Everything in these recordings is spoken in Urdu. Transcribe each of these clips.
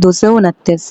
229।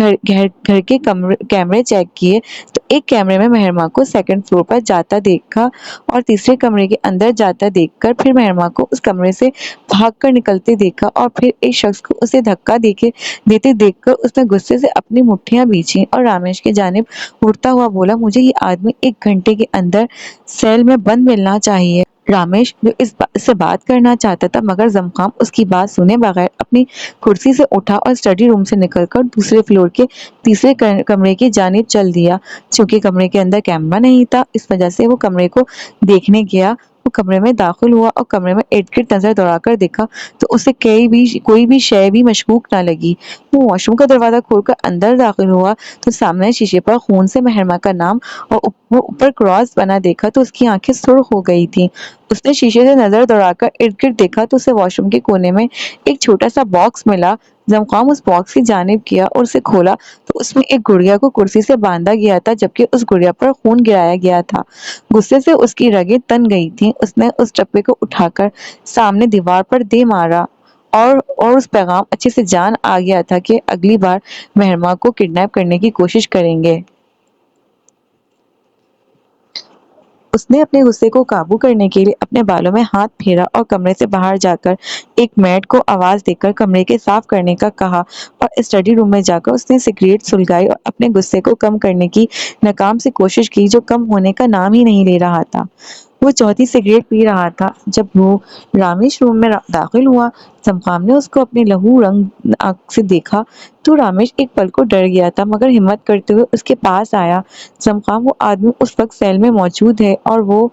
گھر کے کیمرے چیک کیے تو ایک کیمرے میں مہرما کو سیکنڈ فلور پر جاتا دیکھا اور تیسرے کمرے کے اندر جاتا دیکھ کر پھر مہرما کو اس کمرے سے بھاگ کر نکلتے دیکھا اور پھر ایک شخص کو اسے دھکا دیتے دیکھ کر اس نے غصے سے اپنی مٹھیاں بیچی اور رمیش کی جانب اڑتا ہوا بولا، مجھے یہ آدمی 1 گھنٹے کے اندر سیل میں بند ملنا چاہیے۔ رمیش جو اس سے بات کرنا چاہتا تھا مگر زمخام اس کی بات سنے بغیر اپنی کرسی سے اٹھا اور اسٹڈی روم سے نکل کر دوسرے فلور کے تیسرے کمرے کی جانب چل دیا۔ چونکہ کمرے کے اندر کیمرہ نہیں تھا اس وجہ سے وہ کمرے کو دیکھنے گیا۔ وہ کمرے میں داخل ہوا اور کمرے میں ارد گرد نظر دوڑا کر دیکھا تو اسے کوئی بھی شے بھی مشکوک نہ لگی۔ وہ واش روم کا دروازہ کھول کر اندر داخل ہوا تو سامنے شیشے پر خون سے مہرما کا نام اور وہ اوپر کراس بنا دیکھا تو اس کی آنکھیں سرخ ہو گئی تھی۔ اس نے شیشے سے نظر دوڑا کر ارد گرد دیکھا تو اسے واش روم کے کونے میں ایک چھوٹا سا باکس ملا۔ زمخام اس باکس کی جانب گیا اور اسے کھولا تو اس میں ایک گڑیا کو کرسی سے باندھا گیا تھا جبکہ اس گڑیا پر خون گرایا گیا تھا۔ غصے سے اس کی رگیں تن گئی تھیں۔ اس نے اس ڈبے کو اٹھا کر سامنے دیوار پر دے مارا اور اس پیغام اچھے سے جان آ گیا تھا کہ اگلی بار مہرما کو کڈنیپ کرنے کی کوشش کریں گے۔ اس نے اپنے غصے کو قابو کرنے کے لیے اپنے بالوں میں ہاتھ پھیرا اور کمرے سے باہر جا کر ایک میڈ کو آواز دے کر کمرے کے صاف کرنے کا کہا اور اسٹڈی روم میں جا کر اس نے سگریٹ سلگائی اور اپنے غصے کو کم کرنے کی ناکام سی کوشش کی جو کم ہونے کا نام ہی نہیں لے رہا تھا۔ وہ چوتھی سگریٹ پی رہا تھا جب وہ رمیش روم میں داخل ہوا۔ زمخام نے اس کو اپنی لہو رنگ آنکھ سے دیکھا تو رمیش ایک پل کو ڈر گیا تھا مگر ہمت کرتے ہوئے اس کے پاس آیا۔ زمخام، وہ آدمی اس وقت سیل میں موجود ہے اور وہ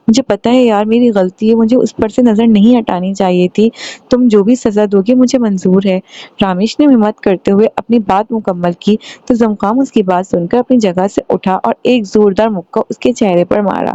مجھے پتا ہے یار میری غلطی ہے، مجھے اس پر سے نظر نہیں ہٹانی چاہیے تھی، تم جو بھی سزا دو گے مجھے منظور ہے۔ رمیش نے ہمت کرتے ہوئے اپنی بات مکمل کی تو زمخام اس کی بات سن کر اپنی جگہ سے اٹھا اور ایک زوردار مکہ اس کے چہرے پر مارا۔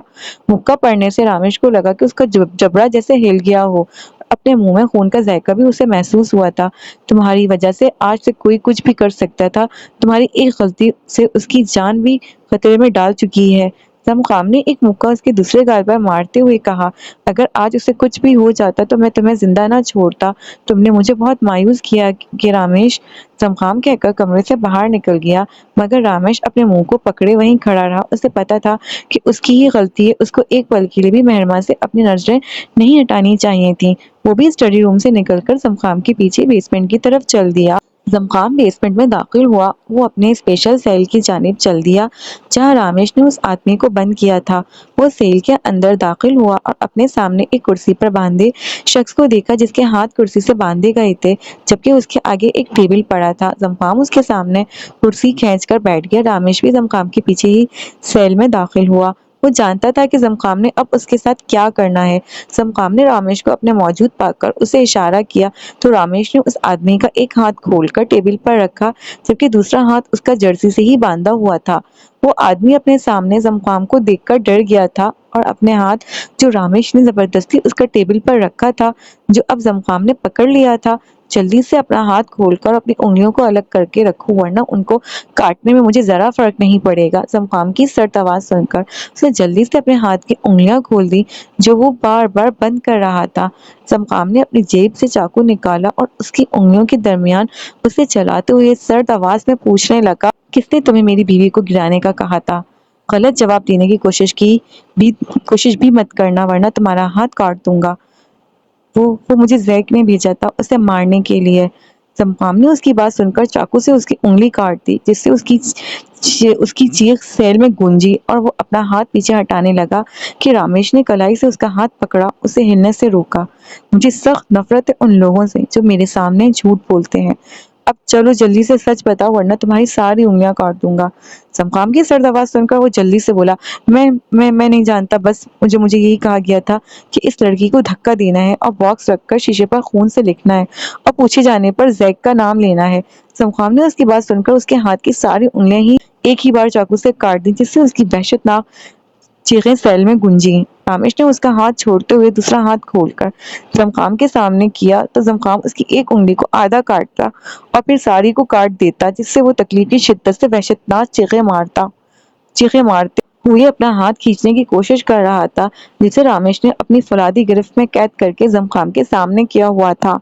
مکہ پڑنے سے رمیش کو لگا کہ اس کا جبڑا جیسے ہل گیا ہو، اپنے منہ میں خون کا ذائقہ بھی اسے محسوس ہوا تھا۔ تمہاری وجہ سے آج سے کوئی کچھ بھی کر سکتا تھا، تمہاری ایک غلطی سے اس کی جان بھی خطرے میں ڈال چکی ہے۔ زمخام نے ایک مکہ اس کے دوسرے گال پر مارتے ہوئے کہا، اگر آج اسے کچھ بھی ہو جاتا تو میں تمہیں زندہ نہ چھوڑتا، تم نے مجھے بہت مایوس کیا کہ رمیش۔ زمخام کہہ کر کمرے سے باہر نکل گیا مگر رمیش اپنے منہ کو پکڑے وہیں کھڑا رہا۔ اسے پتا تھا کہ اس کی ہی غلطی ہے، اس کو ایک پل کے لیے بھی مہرما سے اپنی نظریں نہیں ہٹانی چاہیے تھیں۔ وہ بھی اسٹڈی روم سے نکل کر زمخام کے پیچھے بیسمنٹ کی طرف چل دیا۔ زمخام بیسمنٹ میں داخل ہوا۔ وہ اپنے اسپیشل سیل کی جانب چل دیا جہاں رمیش نے اس آدمی کو بند کیا تھا۔ وہ سیل کے اندر داخل ہوا اور اپنے سامنے ایک کرسی پر باندھے شخص کو دیکھا جس کے ہاتھ کرسی سے باندھے گئے تھے جبکہ اس کے آگے ایک ٹیبل پڑا تھا۔ زمخام اس کے سامنے کرسی کھینچ کر بیٹھ گیا۔ رمیش بھی زمخام کے پیچھے ہی سیل میں داخل ہوا۔ وہ جانتا تھا کہ زمخام نے اب اس کے ساتھ کیا کرنا ہے۔ زمخام نے رمیش کو اپنے موجود پا کر اسے اشارہ کیا تو رمیش نے اس آدمی کا ایک ہاتھ کھول کر ٹیبل پر رکھا جبکہ دوسرا ہاتھ اس کا جرسی سے ہی باندھا ہوا تھا۔ وہ آدمی اپنے سامنے زمخام کو دیکھ کر ڈر گیا تھا اور اپنے ہاتھ جو رمیش نے زبردستی اس کا ٹیبل پر رکھا تھا جو اب زمخام نے پکڑ لیا تھا، جلدی سے اپنا ہاتھ کھول کر اپنی انگلیوں کو الگ کر کے رکھو ورنہ ان کو کاٹنے میں مجھے ذرا فرق نہیں پڑے گا۔ زمخام کی سرد آواز سن کر اس نے جلدی سے اپنے ہاتھ کی انگلیاں کھول دی جو وہ بار بار بند کر رہا تھا۔ زمخام نے اپنی جیب سے چاقو نکالا اور اس کی انگلیوں کے درمیان اسے چلاتے ہوئے سرد آواز میں پوچھنے لگا، کس نے تمہیں میری بیوی کو گرانے کا کہا تھا؟ غلط جواب دینے کی کوشش بھی مت کرنا ورنہ تمہارا ہاتھ کاٹ دوں گا۔ وہ مجھے زیک نے بھیجا تھا اسے مارنے کے لیے۔ زمخام نے اس کی بات سن کر چاقو سے اس کی انگلی کاٹ دی جس سے اس کی چیخ سیل میں گونجی اور وہ اپنا ہاتھ پیچھے ہٹانے لگا کہ رمیش نے کلائی سے اس کا ہاتھ پکڑا، اسے ہلنے سے روکا۔ مجھے سخت نفرت ہے ان لوگوں سے جو میرے سامنے جھوٹ بولتے ہیں، اب چلو جلدی سے سچ بتاؤ ورنہ تمہاری ساری انگلیاں کاٹ دوں گا۔ زمخام کی سرد آواز سن کر وہ جلدی سے بولا، میں نہیں جانتا، بس مجھے یہی کہا گیا تھا کہ اس لڑکی کو دھکا دینا ہے اور باکس رکھ کر شیشے پر خون سے لکھنا ہے اور پوچھے جانے پر زیک کا نام لینا ہے۔ زمخام نے اس کی بات سن کر اس کے ہاتھ کی ساری انگلیاں ہی ایک ہی بار چاقو سے کاٹ دی جس سے اس کی وحشتناک چیخیں سیل میں گونجیں۔ رمیش نے اس کا ہاتھ چھوڑتے ہوئے دوسرا ہاتھ کھول کر زمخام کے سامنے کیا تو زمخام اس کی ایک انگلی کو آدھا کاٹتا اور پھر ساری کو کاٹ دیتا جس سے وہ تکلیف کی شدت سے وحشتناک چیخیں مارتے ہوئے اپنا ہاتھ کھینچنے کی کوشش کر رہا تھا جسے رمیش نے اپنی فولادی گرفت میں قید کر کے زمخام کے سامنے کیا ہوا تھا۔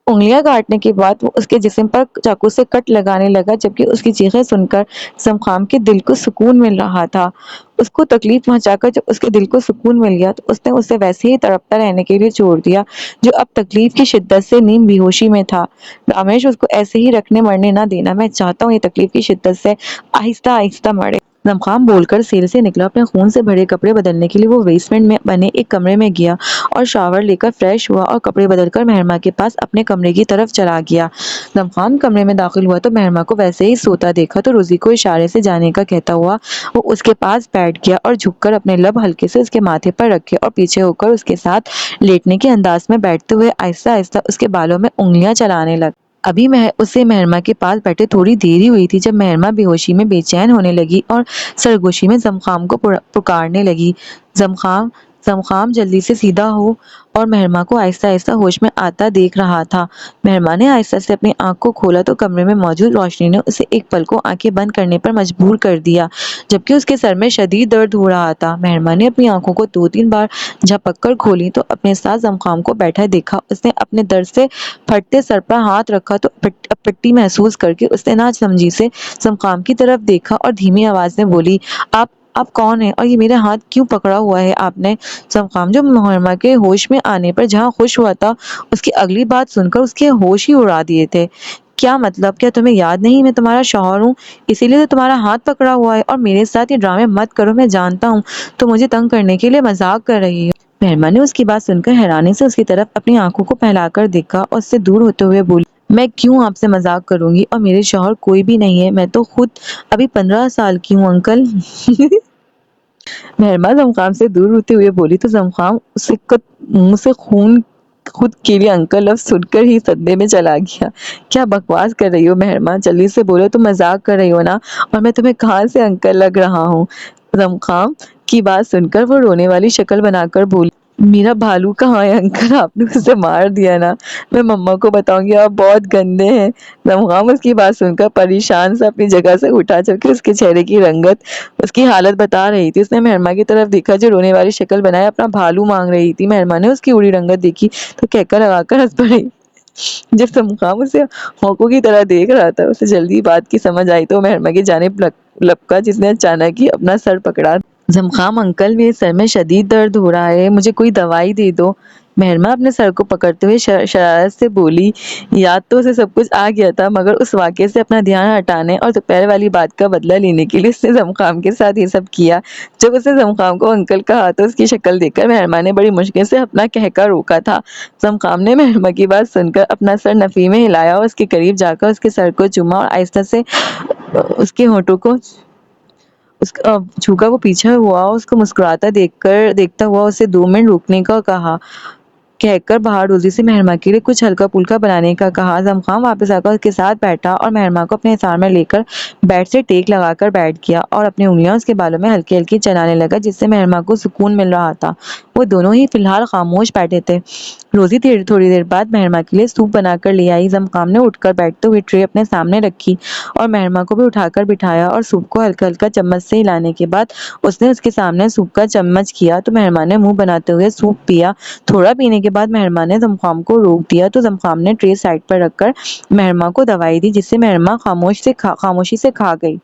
انگلیاں کاٹنے کے بعد وہ اس کے جسم پر چاقو سے کٹ لگانے لگا، جبکہ اس کی چیخیں سن کر زمخام کے دل کو سکون مل رہا تھا۔ اس کو تکلیف پہنچا کر جب اس کے دل کو سکون مل گیا تو اس نے اسے ویسے ہی تڑپتا رہنے کے لیے چھوڑ دیا جو اب تکلیف کی شدت سے نیم بے ہوشی میں تھا۔ رامیش اس کو ایسے ہی رکھنے مرنے نہ دینا، میں چاہتا ہوں یہ تکلیف کی شدت سے آہستہ آہستہ مرے۔ زمخام بول کر سیل سے نکلا۔ اپنے خون سے بھرے کپڑے بدلنے کے لیے وہ بیسمنٹ میں بنے ایک کمرے میں گیا اور شاور لے کر فریش ہوا اور کپڑے بدل کر مہرما کے پاس اپنے کمرے کی طرف چلا گیا۔ زمخام کمرے میں داخل ہوا تو مہرما کو ویسے ہی سوتا دیکھا تو روزی کو اشارے سے جانے کا کہتا ہوا وہ اس کے پاس بیٹھ گیا اور جھک کر اپنے لب ہلکے سے اس کے ماتھے پر رکھے اور پیچھے ہو کر اس کے ساتھ لیٹنے کے انداز میں بیٹھتے ہوئے آہستہ آہستہ اس کے بالوں میں انگلیاں چلانے لگا۔ ابھی اسے مہرما کے پاس بیٹھے تھوڑی دیر ہی ہوئی تھی جب مہرما بے ہوشی میں بے چین ہونے لگی اور سرگوشی میں زمخام کو پکارنے لگی، زمخام زمخام جلدی سے سیدھا ہو، اور مہرما کو آہستہ آہستہ ہوش میں آتا دیکھ رہا تھا۔ مہرما نے آہستہ سے اپنی آنکھ کو کھولا تو کمرے میں موجود روشنی نے اسے ایک پل کو آنکھیں بند کرنے پر مجبور کر دیا، جبکہ اس کے سر میں شدید درد ہو رہا تھا۔ مہرما نے اپنی آنکھوں کو 2-3 بار جھپک کر کھولی تو اپنے ساتھ زمخام کو بیٹھا دیکھا۔ اس نے اپنے درد سے پھٹتے سر پر ہاتھ رکھا تو پٹی محسوس کر کے اس نے ناسمجھی سے زمخام کی طرف دیکھا اور دھیمی آواز میں بولی، آپ کون ہیں اور یہ میرا ہاتھ کیوں پکڑا ہوا ہے آپ نے؟ زمخام جو مہرما کے ہوش میں آنے پر جہاں خوش ہوا تھا، اس کی اگلی بات سن کر اس کے ہوش ہی اڑا دیے تھے۔ کیا مطلب؟ کیا تمہیں یاد نہیں میں تمہارا شوہر ہوں، اسی لیے تو تمہارا ہاتھ پکڑا ہوا ہے؟ اور میرے ساتھ یہ ڈرامے مت کرو، میں جانتا ہوں تو مجھے تنگ کرنے کے لیے مذاق کر رہی ہو۔ مہرما نے اس کی بات سن کر حیرانی سے اس کی طرف اپنی آنکھوں کو پھیلا کر دیکھا اور اس سے دور ہوتے ہوئے بولی، میں کیوں آپ سے مذاق کروں گی، اور میرے شوہر کوئی بھی نہیں ہے، میں تو خود ابھی 15 سال کی ہوں انکل۔ مہرما زمخام سے دور ہوتے ہوئے بولی تو زمخام اسے منہ سے خود کے لیے انکل لفظ سن کر ہی صدمے میں چلا گیا۔ کیا بکواس کر رہی ہو مہرما، جلدی سے بولو، تم مذاق کر رہی ہو نا، اور میں تمہیں کہاں سے انکل لگ رہا ہوں؟ زمخام کی بات سن کر وہ رونے والی شکل بنا کر بولی، میرا بھالو کہاں ہے انکل، آپ نے اسے مار دیا نا، میں مما کو بتاؤں گی، آپ بہت گندے ہیں۔ زمخام اس کی بات سن کر پریشان سے اپنی جگہ سے اٹھا، جبکہ اس کے چہرے کی رنگت اس کی حالت بتا رہی تھی۔ اس نے مہرما کی طرف دیکھا جو رونے والی شکل بنائے اپنا بھالو مانگ رہی تھی۔ مہرما نے اس کی اڑی رنگت دیکھی تو کہکا لگا کر ہنس پڑی۔ جب زمخام اسے ہوکوں کی طرح دیکھ رہا تھا، اسے جلدی بات کی سمجھ آئی تو وہ مہرما کی جانب لپکا جس نے اچانک ہی اپنا سر پکڑا۔ زمخام انکل، میرے سر میں شدید درد ہو رہا ہے، مجھے کوئی دوائی دے دو۔ مہرما اپنے سر کو پکڑتے ہوئے شرارت سے بولی۔ یاد تو اسے سب کچھ آ گیا تھا، مگر اس واقعے سے اپنا دھیان ہٹانے اور دوپہر والی بات کا بدلہ لینے کے لیے اس نے زمخام کے ساتھ یہ سب کیا۔ جب اس نے زمخام کو انکل کہا تو اس کی شکل دیکھ کر مہرما نے بڑی مشکل سے اپنا کہکا روکا تھا۔ زمخام نے مہرما کی بات سن کر اپنا سر نفی میں ہلایا اور اس کے قریب جا کر اس کے سر کو چوما اور آہستہ سے اس کے ہونٹوں کو چھو کر وہ پیچھے ہوا اور اس کو مسکراتا دیکھتا ہوا اسے 2 منٹ رکنے کا کہا، کہہ کر باہر روزی سے مہرما کے لیے کچھ ہلکا پھلکا بنانے کا کہا۔ زمخام واپس آ کر اس کے ساتھ بیٹھا اور مہرما کو اپنے حصار میں لے کر بیڈ سے ٹیک لگا کر بیٹھ گیا اور اپنی انگلیاں اس کے بالوں میں ہلکی ہلکی چلانے لگا، جس سے مہرما کو سکون مل رہا تھا۔ وہ دونوں ہی فی الحال خاموش بیٹھے تھے۔ روزی تھوڑی دیر بعد مہرما کے لیے سوپ بنا کر لے آئی۔ زمخام نے اٹھ کر بیٹھتے ہوئے ٹرے اپنے سامنے رکھی اور مہرما کو بھی اٹھا کر بٹھایا اور سوپ کو ہلکا ہلکا چمچ سے ہلانے کے بعد اس نے اس کے سامنے سوپ کا چمچ کیا تو مہرما نے منہ بناتے ہوئے سوپ پیا۔ تھوڑا پینے کے بعد مہرما نے زمخام کو روک دیا تو زمخام نے ٹرے سائڈ پر رکھ کر مہرما کو دوائی دی، جس سے مہرما خاموشی سے کھا گئی۔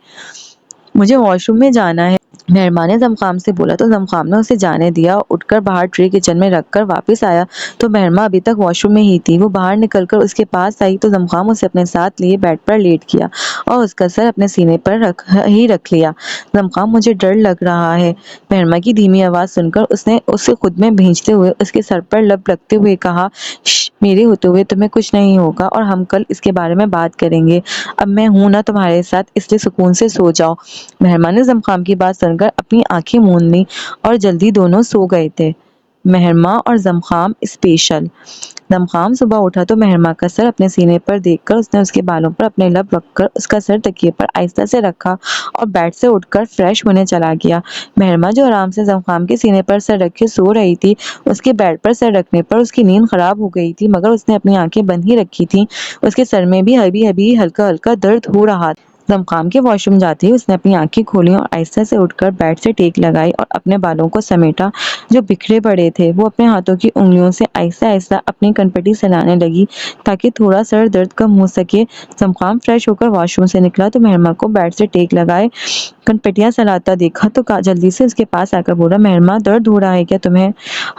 مجھے واش روم میں جانا ہے، مہرما نے زمخام سے بولا تو زمخام نے اسے جانے دیا اور اٹھ کر باہر ٹرے کچن میں رکھ کر واپس آیا تو مہرما ابھی تک واش روم میں ہی تھی۔ وہ باہر نکل کر اس کے پاس آئی تو زمخام اسے اپنے ساتھ لیے بیڈ پر لیٹ گیا اور اس کا سر اپنے سینے پر رکھ لیا۔ زمخام، مجھے ڈر لگ رہا ہے، مہرما کی دھیمی آواز سن کر اس نے اسے خود میں بھیجتے ہوئے اس کے سر پر لب رکھتے ہوئے کہا، شش، میرے ہوتے ہوئے تمہیں کچھ نہیں ہوگا اور ہم کل اس کے بارے میں بات کریں گے، اب میں ہوں نا تمہارے ساتھ، اس لیے سکون سے سو جاؤ۔ مہرما نے زمخام کی بات سن کر اپنی آنکھیں موند لیں اور جلدی دونوں سو گئے تھے۔ مہرما اور زمخام اسپیشل۔ زمخام صبح اٹھا تو مہرما کا سر اپنے سینے پر دیکھ کر اس نے اس کے بالوں پر اپنے لب رکھ کر اس کا سر تکیے پر آہستہ سے رکھا اور بیڈ سے اٹھ کر فریش ہونے چلا گیا۔ مہرما جو آرام سے زمخام کے سینے پر سر رکھے سو رہی تھی، اس کے بیڈ پر سر رکھنے پر اس کی نیند خراب ہو گئی تھی، مگر اس نے اپنی آنکھیں بند ہی رکھی تھیں۔ اس کے سر میں بھی ابھی ہلکا ہلکا درد ہو رہا تھا۔ زمخام کے واش روم جاتے ہی اس نے اپنی آنکھیں کھولی اور آہستہ سے اٹھ کر بیڈ سے ٹیک لگائی اور اپنے بالوں کو سمیٹا جو بکھرے پڑے تھے۔ وہ اپنے ہاتھوں کی انگلیوں سے آہستہ آہستہ اپنی کنپٹی سلانے لگی تاکہ تھوڑا سر درد کم ہو سکے۔ زمخام فریش ہو کر واش روم سے نکلا تو مہرمہ کو بیڈ سے ٹیک لگائے کنپٹیاں سلاتا دیکھا تو جلدی سے اس کے پاس آ کر بولا، مہرمہ درد ہو رہا ہے کیا تمہیں؟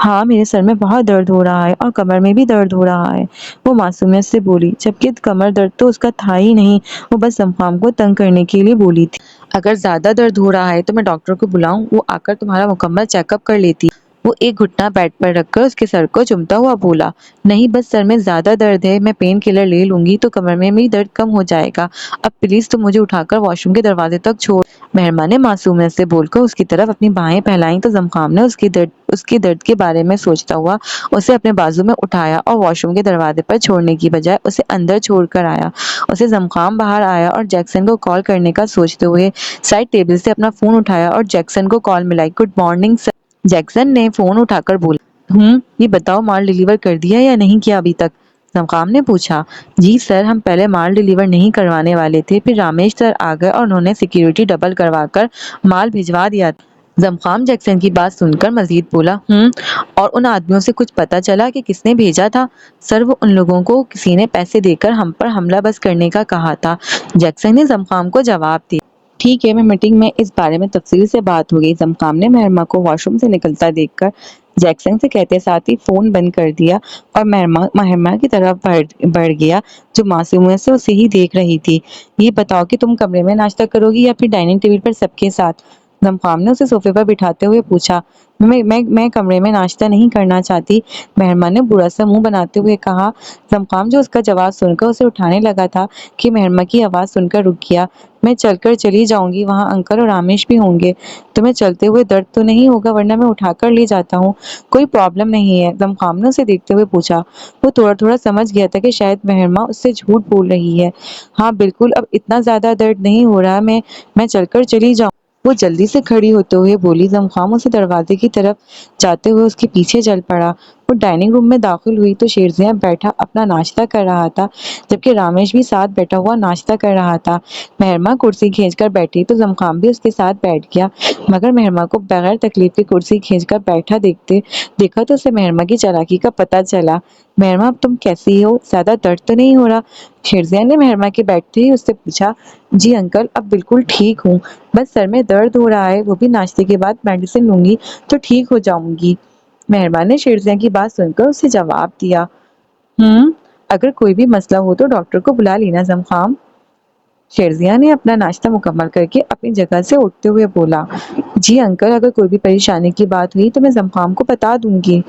ہاں میرے سر میں بہت درد ہو رہا ہے اور کمر میں بھی درد ہو رہا ہے، وہ معصومیت سے بولی، جبکہ کمر درد تو اس کا تھا ہی نہیں، وہ بس زمخام کو تنگ کرنے کے لیے بولی تھی۔ اگر زیادہ درد ہو رہا ہے تو میں ڈاکٹر کو بلاؤں، وہ آ کر تمہارا مکمل چیک اپ کر لیتی۔ وہ ایک گھٹنا بیڈ پر رکھ کر اس کے سر کو چومتا ہوا بولا، نہیں بس سر میں زیادہ درد ہے، میں پین کلر لے لوں گی تو کمر میں بھی درد کم ہو جائے گا، اب پلیز تم مجھے اٹھا کر واش روم کے دروازے تک چھوڑ۔ مہرمہ نے معصومیت سے بول کر اس کی طرف اپنی بائیں پھیلائیں تو زمخام نے اس کے درد کے بارے میں سوچتا ہوا اسے اپنے بازو میں اٹھایا اور واش روم کے دروازے پر چھوڑنے کی بجائے اسے اندر چھوڑ کر آیا۔ اسے زمخام باہر آیا اور جیکسن کو کال کرنے کا سوچتے ہوئے سائڈ ٹیبل سے اپنا فون اٹھایا اور جیکسن کو کال ملائی۔ Good morning sir. جیکسن نے فون اٹھا کر بولا، یہ بتاؤ مال ڈیلیور کر دیا یا نہیں کیا ابھی تک؟ زمخام نے پوچھا۔ جی سر، ہم پہلے مال ڈیلیور نہیں کروانے والے تھے، پھر رامیش سر آ گئے اور انہوں نے سیکیورٹی ڈبل کروا کر مال بھجوا دیا تھا۔ زمخام جیکسن کی بات سن کر مزید بولا، اور ان آدمیوں سے کچھ پتا چلا کہ کس نے بھیجا تھا؟ سر وہ ان لوگوں کو کسی نے پیسے دے کر ہم پر حملہ بس کرنے کا کہا تھا، جیکسن نے زمخام کو جواب دیا۔ ٹھیک ہے، میں میٹنگ میں اس بارے میں تفصیل سے بات ہوگی۔ زمخام نے مہرمہ کو واش روم سے نکلتا دیکھ کر جیکسن سے کہتے ساتھ ہی فون بند کر دیا اور مہرمہ کی طرف بڑھ گیا جو معصومیت سے اسے ہی دیکھ رہی تھی۔ یہ بتاؤ کہ تم کمرے میں ناشتہ کرو گی یا پھر ڈائننگ ٹیبل پر سب کے ساتھ؟ زمخام نے اسے صوفے پر بٹھاتے ہوئے پوچھا۔ میں کمرے میں ناشتہ نہیں کرنا چاہتی، مہرمہ نے برا سا منہ بناتے ہوئے کہا۔ زمخام جو اس کا جواب سن کر اسے اٹھانے لگا تھا کہ مہرمہ کی آواز سن کر رک گیا۔ میں چل کر چلی جاؤں گی، وہاں انکل اور رامیش بھی ہوں گے، تمہیں چلتے ہوئے درد تو نہیں ہوگا ورنہ میں اٹھا کر لے جاتا ہوں۔ کوئی پرابلم نہیں ہے، زمخام نے اسے دیکھتے ہوئے پوچھا۔ وہ تھوڑا تھوڑا سمجھ گیا تھا کہ شاید مہرمہ اس سے جھوٹ بول رہی ہے۔ ہاں بالکل، اب اتنا زیادہ درد نہیں ہو رہا، میں چل کر چلی جاؤں۔ وہ جلدی سے کھڑی ہوتے ہوئے بولی۔ زمخام اسے دروازے کی طرف جاتے ہوئے اس کے پیچھے چل پڑا۔ وہ ڈائننگ روم میں داخل ہوئی تو شیرزیاں بیٹھا اپنا ناشتہ کر رہا تھا، جبکہ رامیش بھی ساتھ بیٹھا ہوا ناشتہ کر رہا تھا۔ مہرمہ کرسی کھینچ کر بیٹھی تو زمخام بھی اس کے ساتھ بیٹھ گیا، مگر مہرمہ کو بغیر تکلیف کے کرسی کھینچ کر بیٹھا دیکھا تو اسے مہرمہ کی چالاکی کا پتہ چلا۔ مہرمہ اب تم کیسی ہو؟ زیادہ درد تو نہیں ہو رہا؟ شیرزیاں نے مہرمہ کے بیٹھتے ہی اس سے پوچھا۔ جی انکل، اب بالکل ٹھیک ہوں، بس سر میں درد ہو رہا ہے، وہ بھی ناشتے کے بعد میڈیسن لوں گی تو ٹھیک ہو جاؤں گی، مہرمہ نے شیرزیاں کی بات سن کر اسے جواب دیا۔ اگر کوئی بھی مسئلہ ہو تو ڈاکٹر کو بلا لینا زمخام۔ شیرزیاں نے اپنا ناشتہ مکمل کر کے اپنی جگہ سے اٹھتے ہوئے بولا۔ جی انکل، اگر کوئی بھی پریشانی کی بات ہوئی تو میں زمخام کو بتا دوں گی،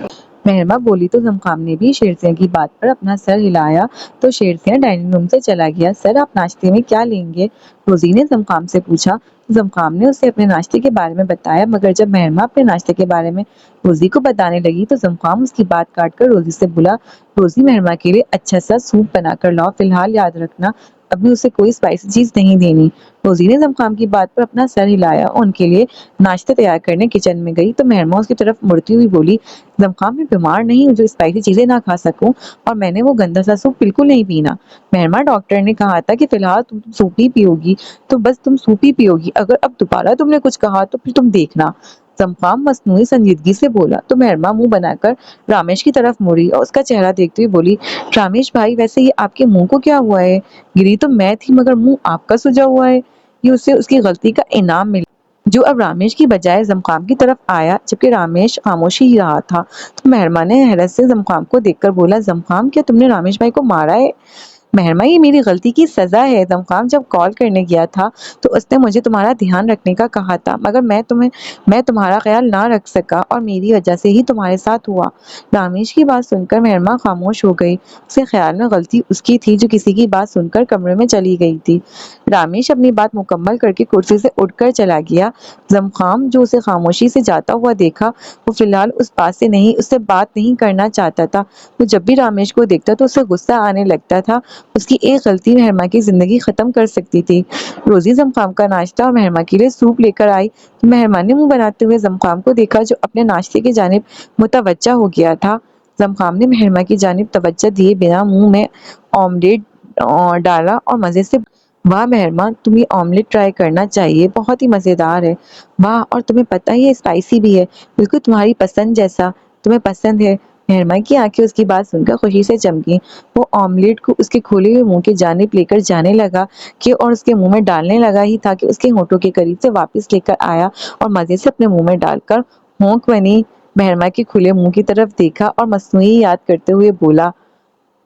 مہرمہ بولی تو زمخام نے بھی شیرزیاں کی بات پر اپنا سر ہلایا تو شیرزیاں ڈائننگ روم سے چلا گیا۔ سر آپ ناشتے میں کیا لیں گے؟ روزی نے زمخام سے پوچھا۔ زمخام نے اسے اپنے ناشتے کے بارے میں بتایا، مگر جب مہرمہ اپنے ناشتے کے بارے میں روزی کو بتانے لگی تو زمخام اس کی بات کاٹ کر روزی سے بولا، روزی مہرمہ کے لیے اچھا سا سوپ بنا کر لاؤ، فی الحال یاد رکھنا ابھی اسے کوئی اسپائسی چیز نہیں دینی۔ روزی نے زمخام کی بات پر اپنا سر ہلایا اور ان کے لیے ناشتہ تیار کرنے کچن میں گئی تو مہرمہ اس کی طرف مڑتی ہوئی بولی، زمخام میں بیمار نہیں ہوں جو اسپائسی چیزیں نہ کھا سکوں، اور میں نے وہ گندا سا سوپ بالکل نہیں پینا، مہرمہ ڈاکٹر نے کہا تھا کہ فی الحال تم سوپ ہی پیو گی تو بس تم سوپ ہی پیو گی، اگر اب دوبارہ تم نے کچھ کہا تو پھر تم دیکھنا، زمخام مصنوعی سنجیدگی سے بولا تو مہرمہ منہ بنا کر رامیش کی طرف مڑی اور اس کا چہرہ دیکھتے ہوئے بولی، رامیش بھائی ویسے یہ آپ کے منہ کو کیا ہوا ہے؟ گری تو میں تھی مگر منہ آپ کا سجا ہوا ہے، یہ اسے اس کی غلطی کا انعام ملا جو اب رامیش کی بجائے زمخام کی طرف آیا، جبکہ رامیش خاموش ہی رہا تھا تو مہرمہ نے حیرت سے زمخام کو دیکھ کر بولا، زمخام کیا تم نے رامیش بھائی کو مارا ہے؟ مہرمہ یہ میری غلطی کی سزا ہے، زمخام جب کال کرنے گیا تھا تو اس نے مجھے تمہارا دھیان رکھنے کا کہا تھا، مگر میں تمہارا خیال نہ رکھ سکا اور میری وجہ سے ہی تمہارے ساتھ ہوا۔ رامیش کی بات سن کر مہرمہ خاموش ہو گئی، اسے خیال میں غلطی اس کی تھی جو کسی کی بات سن کر کمرے میں چلی گئی تھی۔ رامیش اپنی بات مکمل کر کے کرسی سے اٹھ کر چلا گیا۔ زمخام جو اسے خاموشی سے جاتا ہوا دیکھا، وہ فی الحال اس سے بات نہیں کرنا چاہتا تھا، وہ جب بھی رامیش کو دیکھتا تو اسے غصہ آنے لگتا تھا، اس کی ایک غلطی مہرمہ کی زندگی ختم کر سکتی تھی۔ روزی زمخام کا ناشتہ اور مہرمہ کے لیے سوپ لے کر آئی تو مہرمہ نے منہ بناتے ہوئے زمخام کو دیکھا جو اپنے ناشتے کی جانب متوجہ ہو گیا تھا۔ زمخام نے مہرمہ کی جانب توجہ دیے بنا منہ میں آملیٹ ڈالا اور مزے سے واہ مہرما، تمہیں آملیٹ ٹرائی کرنا چاہیے، بہت ہی مزیدار ہے۔ واہ، اور تمہیں پتہ ہی ہے اسپائسی بھی ہے، بالکل تمہاری پسند جیسا۔ تمہیں پسند ہے؟ مہرما کی آنکھیں اس کی بات سن کر خوشی سے چمکی۔ وہ آملیٹ کو اس کے کھولے ہوئے منہ کی جانب لے کر جانے لگا کہ اور اس کے منہ میں ڈالنے لگا ہی تھا کہ اس کے ہونٹوں کے قریب سے واپس لے کر آیا اور مزے سے اپنے منہ میں ڈال کر ہونک بنی۔ مہرما کے کھلے منہ کی طرف دیکھا اور مصنوعی یاد کرتے ہوئے بولا،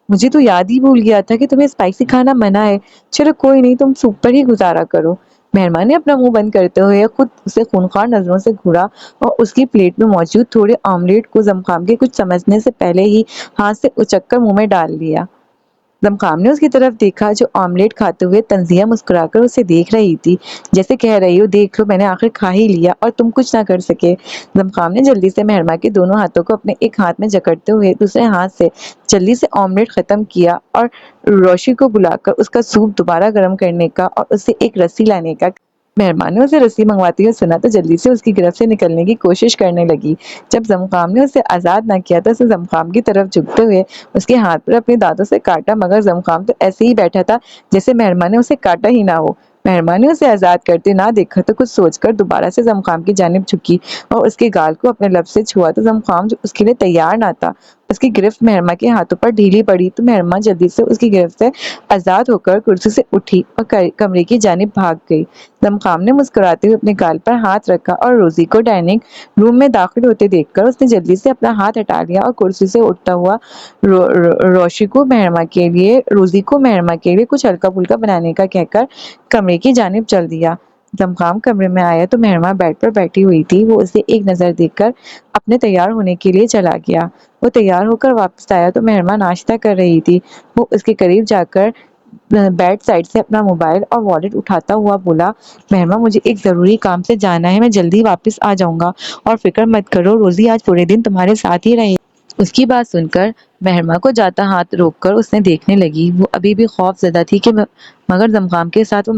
مجھے تو یاد ہی بھول گیا تھا کہ تمہیں اسپائسی کھانا منع ہے۔ چلو کوئی نہیں، تم سوپ پر ہی گزارا کرو۔ مہربان نے اپنا منہ بند کرتے ہوئے خود اسے خونخوار نظروں سے گھورا اور اس کی پلیٹ میں موجود تھوڑے آملیٹ کو زمخام کے کچھ سمجھنے سے پہلے ہی ہاتھ سے اچک کر منہ میں ڈال لیا۔ زمخام نے اس کی طرف دیکھا جو آملیٹ کھاتے ہوئے تنزیہ مسکرا کر اسے دیکھ رہی تھی، جیسے کہہ رہی ہو، دیکھ لو میں نے آخر کھا ہی لیا اور تم کچھ نہ کر سکے۔ زمخام نے جلدی سے مہرما کے دونوں ہاتھوں کو اپنے ایک ہاتھ میں جکڑتے ہوئے دوسرے ہاتھ سے جلدی سے آملیٹ ختم کیا اور روشی کو بلا کر اس کا سوپ دوبارہ گرم کرنے کا اور اسے ایک رسی لانے کا۔ مہربان نے اسے رسی منگواتی ہوئے سنا تو جلدی سے اس کی گرفت سے نکلنے کی کوشش کرنے لگی۔ جب زمخام نے اسے آزاد نہ کیا تو اسے زمخام کی طرف جھکتے ہوئے اس کے ہاتھ پر اپنے دانتوں سے کاٹا، مگر زمخام تو ایسے ہی بیٹھا تھا جیسے مہربان نے اسے کاٹا ہی نہ ہو۔ مہربان نے اسے آزاد کرتے نہ دیکھا تو کچھ سوچ کر دوبارہ سے زمخام کی جانب جھکی اور اس کے گال کو اپنے لب سے چھوا تو زمخام جو اس کے لیے تیار نہ تھا، اس کی گرفت مہرما کے ہاتھوں پر ڈھیلی پڑی تو مہرما جلدی سے اس کی گرفت سے آزاد ہو کر کرسی سے اٹھی اور کمرے کی جانب بھاگ گئی۔ زمخام نے مسکراتے ہوئے اپنے گال پر ہاتھ رکھا اور روزی کو ڈائننگ روم میں داخل ہوتے دیکھ کر اس نے جلدی سے اپنا ہاتھ ہٹا لیا اور کرسی سے اٹھتا ہوا روزی کو مہرما کے لیے کچھ ہلکا پھلکا بنانے کا کہہ کر کمرے کی جانب چل دیا۔ زمخام کمرے میں آیا تو مہرما بیڈ پر بیٹھی ہوئی تھی۔ وہ اسے ایک نظر دیکھ کر اپنے تیار ہونے کے لیے چلا گیا۔ وہ تیار ہو کر واپس آیا تو مہرما ناشتہ کر رہی تھی۔ وہ اس کے قریب جا کر بیڈ سائڈ سے اپنا موبائل اور والیٹ اٹھاتا ہوا بولا، مہرما مجھے ایک ضروری کام سے جانا ہے، میں جلدی واپس آ جاؤں گا اور فکر مت کرو، روزی آج پورے دن تمہارے ساتھ ہی رہے۔ اس کی بات سن کر مہرما کو جاتا ہاتھ روک کر اس نے دیکھنے لگی۔ وہ ابھی بھی خوف زدہ تھی کہ مگر زمخام کے ساتھ وہ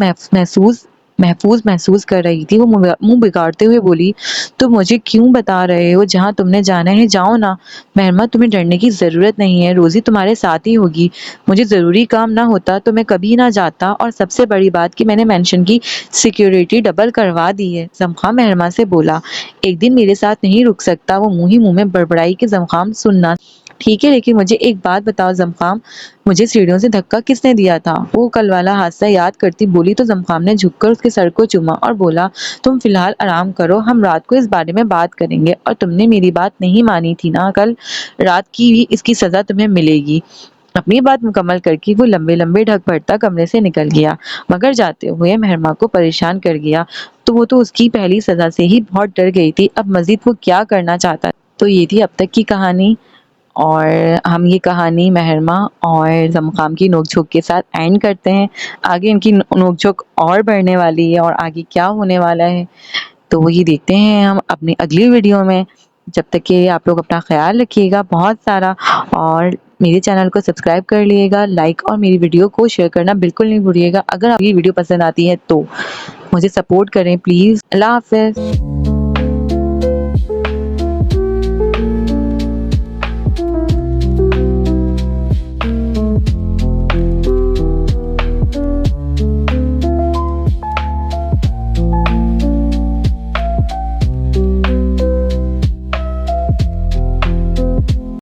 محفوظ محسوس کر رہی تھی۔ وہ منہ بگاڑتے ہوئے بولی، تم مجھے کیوں بتا رہے ہو؟ جہاں تم نے جانا ہے جاؤ نا۔ مہرما تمہیں ڈرنے کی ضرورت نہیں ہے، روزی تمہارے ساتھ ہی ہوگی۔ مجھے ضروری کام نہ ہوتا تو میں کبھی نہ جاتا، اور سب سے بڑی بات کہ میں نے مینشن کی سیکیورٹی ڈبل کروا دی ہے۔ زمخام مہرما سے بولا، ایک دن میرے ساتھ نہیں رک سکتا؟ وہ منہ ہی منہ میں بڑبڑائی کہ زمخام سننا ٹھیک ہے، لیکن مجھے ایک بات بتاؤ زمخام، مجھے سیڑھیوں سے دھکا کس نے دیا تھا؟ وہ کل والا حادثہ یاد کرتی بولی تو زمخام نے جھک کر اس کے سر کو چوما اور بولا، تم فی الحال آرام کرو، ہم رات کو اس بارے میں بات کریں گے، اور تم نے میری بات نہیں مانی تھی نا، کل رات کی بھی اس کی سزا تمہیں ملے گی۔ اپنی بات مکمل کر کے وہ لمبے لمبے ڈھک بھرتا کمرے سے نکل گیا، مگر جاتے ہوئے مہرما کو پریشان کر گیا۔ تو وہ تو اس کی پہلی سزا سے ہی بہت ڈر گئی تھی، اب مزید وہ کیا کرنا چاہتا۔ تو یہ تھی اب تک کی کہانی، اور ہم یہ کہانی مہرما اور زمخام کی نوک جھوک کے ساتھ اینڈ کرتے ہیں۔ آگے ان کی نوک جھوک اور بڑھنے والی ہے اور آگے کیا ہونے والا ہے تو وہ یہ دیکھتے ہیں ہم اپنی اگلی ویڈیو میں۔ جب تک کہ آپ لوگ اپنا خیال رکھیے گا بہت سارا، اور میرے چینل کو سبسکرائب کر لیے گا، لائک اور میری ویڈیو کو شیئر کرنا بالکل نہیں بھولیے گا۔ اگر آپ یہ ویڈیو پسند آتی ہے تو مجھے سپورٹ کریں پلیز۔ اللہ حافظ۔